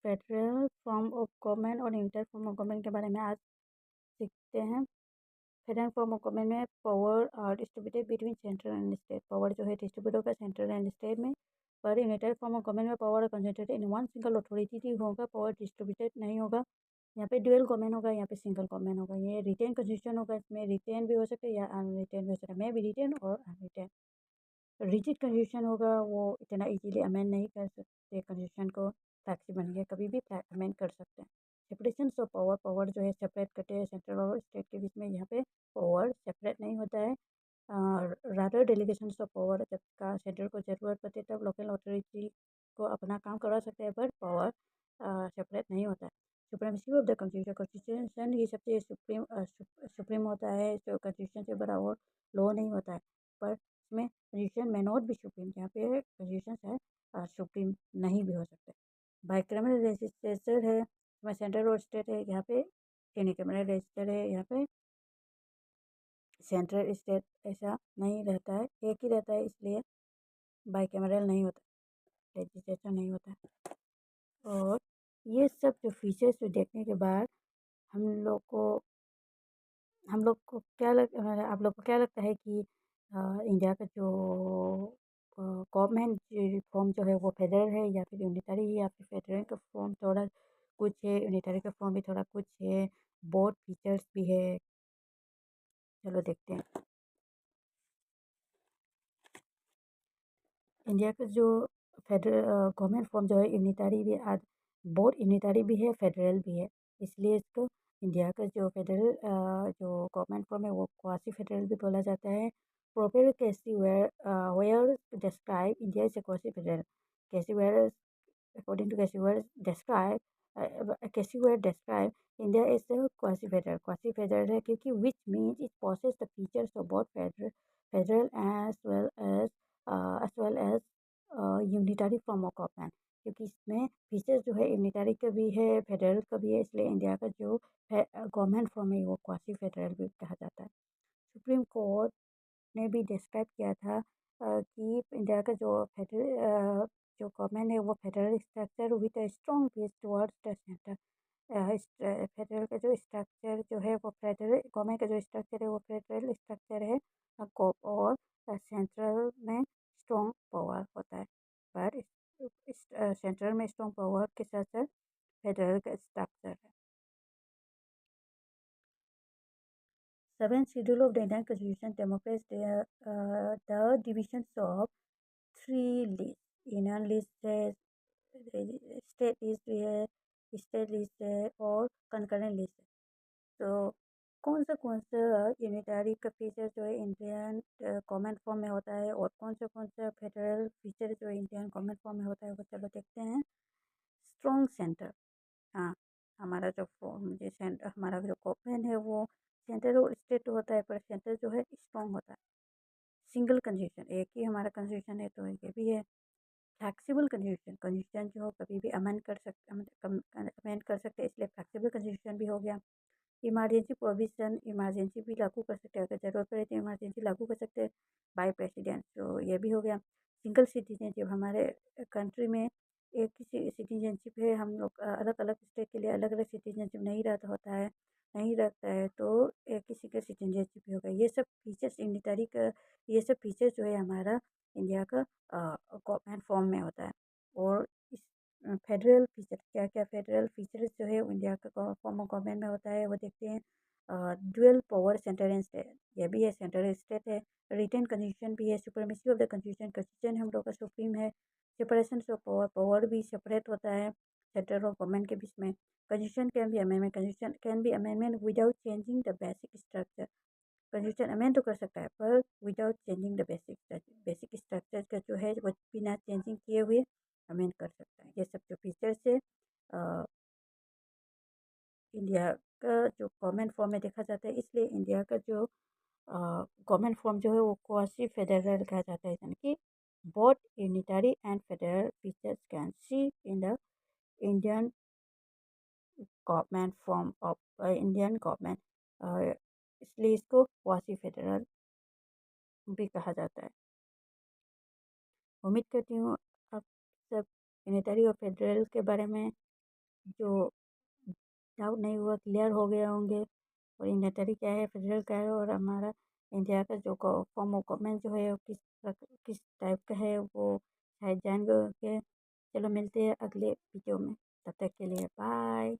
Federal form of government और unitary form of government के बारे में आज सीखते हैं। फेडरल फॉर्म ऑफ गवर्नमेंट में पावर और distributed between central and state. Power जो है डिस्ट्रीब्यूट होगा सेंट्रल एंड स्टेट में। पर यूनिटरी फॉर्म ऑफ गवर्नमेंट में power concentrated in one single authority होगा, पावर डिस्ट्रीब्यूटेड नहीं होगा। यहाँ पे ड्यूअल गवर्नमेंट होगा, यहाँ पे सिंगल गवर्नमेंट होगा। ये रिटेन कॉन्स्टिट्यूशन होगा, इसमें रिटेन भी हो सकता है या अनरिटेन भी हो सकता है। मैं भी रिटेन और अनरिटेन। रिजिड कॉन्स्टिट्यूशन होगा, वो इतना इजीली अमेंड नहीं कर सकते कॉन्स्टिट्यूशन को। फ्लेक्सिबल है, कभी भी अमेंड कर सकते हैं। सेपरेशन ऑफ पावर, पावर जो है सेपरेट करते हैं सेंट्रल और स्टेट के बीच में। यहाँ पे पावर सेपरेट नहीं होता है। रादर डेलीगेशन ऑफ पावर, जब का सेंट्रल को ज़रूरत पड़ती है तब लोकल अथॉरिटी को अपना काम करवा सकते हैं, पर पावर सेपरेट नहीं होता है। Supremacy of the constitution, constitution ही सबसे सुप्रीम होता है, जो कॉन्स्टिट्यूशन से बड़ा और लॉ नहीं होता है। पर इसमें कॉन्स्टिट्यूशन में नॉट भी सुप्रीम, जहाँ पे कॉन्स्टिट्यूशन है सुप्रीम नहीं भी हो सकते। बाइकैमरल लेजिस्लेचर है, इसमें सेंट्रल और स्टेट है। यहाँ पे यूनिकैमरल लेजिस्लेचर है, यहाँ पे सेंट्रल स्टेट ऐसा नहीं रहता है, एक ही रहता है, इसलिए बाइकैमरल नहीं होता, लेजिस्लेचर नहीं होता है। और ये सब जो फीचर्स जो देखने के बाद हम लोग को क्या आप लोग को क्या लगता है कि इंडिया का जो गवर्नमेंट फॉर्म जो है वो फेडरल है या फिर यूनिटरी है, या फिर फेडरल का फॉर्म थोड़ा कुछ है, यूनिटरी का फॉर्म भी थोड़ा कुछ है, बहुत फीचर्स भी है। चलो देखते हैं। इंडिया का जो फेडरल गवर्नमेंट फॉर्म जो है यूनिटरी भी, आज बहुत यूनिटरी भी है, फेडरल भी है। इसलिए इसको इंडिया का जो फेडरल जो गवर्नमेंट फॉर्म है वो क्वासी फेडरल भी बोला जाता है। प्रोपेर K C Wheare describe India is a quasi federal. K C Wheare, according to Cassiware describe Cassiware describe India is a quasi-federal, quasi-federal है क्योंकि which means it possesses the features of both federal as well as unitary form of government। क्योंकि इसमें features जो है unitary का भी है, federal का भी है, इसलिए इंडिया का जो गवर्नमेंट फॉर्म है वो क्वासी फेडरल भी कहा जाता है। सुप्रीम कोर्ट ने भी डिस्क्राइब किया था कि इंडिया का जो गवर्नमेंट है वो federal structure with a strong base towards the centre. Federal का जो स्ट्रक्चर जो है वो फेडरल गवर्नमेंट का जो स्ट्रक्चर है वो फेडरल स्ट्रक्चर है। और सेंट्रल में स्ट्रॉन्ग पावर होता है, पर सेंट्रल में स्ट्रॉन्ग पावर के साथ साथ फेडरल का स्ट्रक्चर है। Seventh schedule of the Indian Constitution demonstrates the divisions of three lists: union list है, स्टेट लिस्ट भी है, स्टेट लिस्ट है और कंकरेंट लिस्ट है। तो कौन सा यूनिटरी का फीचर जो है इंडियन गवर्नमेंट फॉर्म में होता है, और कौन सा फेडरल फीचर जो है इंडियन गवर्नमेंट फॉर्म में होता है, वो चलो देखते हैं। स्ट्रॉन्ग सेंटर, हाँ, हमारा जो फॉर्म जो सेंटर, हमारा जो गवर्नमेंट है वो सेंटर और स्टेट होता है, पर सेंटर जो है स्ट्रॉन्ग होता है। सिंगल कॉन्स्टिट्यूशन, एक ही हमारा कॉन्स्टिट्यूशन है, तो ये भी है। फ्लेक्सिबल कॉन्स्टिट्यूशन, कॉन्स्टिट्यूशन जो कभी भी अमेंड कर सकते, अमेंड कर सकते हैं, इसलिए फ्लेक्सिबल कॉन्स्टिट्यूशन भी हो गया। इमरजेंसी प्रोविजन, इमरजेंसी भी लागू कर सकते हैं, अगर ज़रूरत पड़े तो इमरजेंसी लागू कर सकते हैं बाय प्रेसिडेंट, तो ये भी हो गया। सिंगल सिटीजनशिप, हमारे कंट्री में एक ही सिटीजनशिप है, हम लोग अलग अलग स्टेट के लिए अलग अलग सिटीजनशिप नहीं रहता होता है, नहीं रखता है, तो एक ही सिंगल सिटीजनशिप भी होगा। ये सब फीचर्स यूनिटरी का, ये सब फीचर्स जो है हमारा इंडिया का गवर्नमेंट फॉर्म में होता है। और इस फेडरल फीचर, क्या क्या फेडरल फीचर्स जो है इंडिया का फॉर्म ऑफ गवर्नमेंट में होता है वो देखते हैं। Dual power central and state, ये भी है, सेंट्रल स्टेट है। रिटेन कॉन्स्टिट्यूशन भी है। Supremacy of the constitution, constitution हम लोग का सुप्रीम है। सेपरेशन ऑफ पावर, पावर भी सेपरेट होता है सेंट्रल और गवर्नमेंट के बीच में। Constitution can be amendment, constitution can be amendment without changing the basic structure. Constitution amend तो कर सकता है, पर without changing the basic structure का जो है वो बिना चेंजिंग किए हुए अमेंड कर सकता है। ये सब जो फीचर्स है इंडिया का जो गवर्नमेंट फॉर्म में देखा जाता है, इसलिए इंडिया का जो गवर्नमेंट फॉर्म जो है वो क्वासी फेडरल कहा जाता है, यानी कि both unitary and federal features can see in the Indian government form of Indian government, इसलिए इसको क्वासी फेडरल भी कहा जाता है। उम्मीद करती हूँ आप सब यूनिटरी और फेडरल के बारे में जो डाउट नहीं हुआ क्लियर हो गए होंगे। और इंडियन क्या है, फेडरल क्या है, और हमारा इंडिया का जो फॉर्म ऑफ गवर्नमेंट जो है वो किस टाइप का है वो शायद जान गए होंगे। चलो मिलते हैं अगले वीडियो में, तब तक के लिए बाय।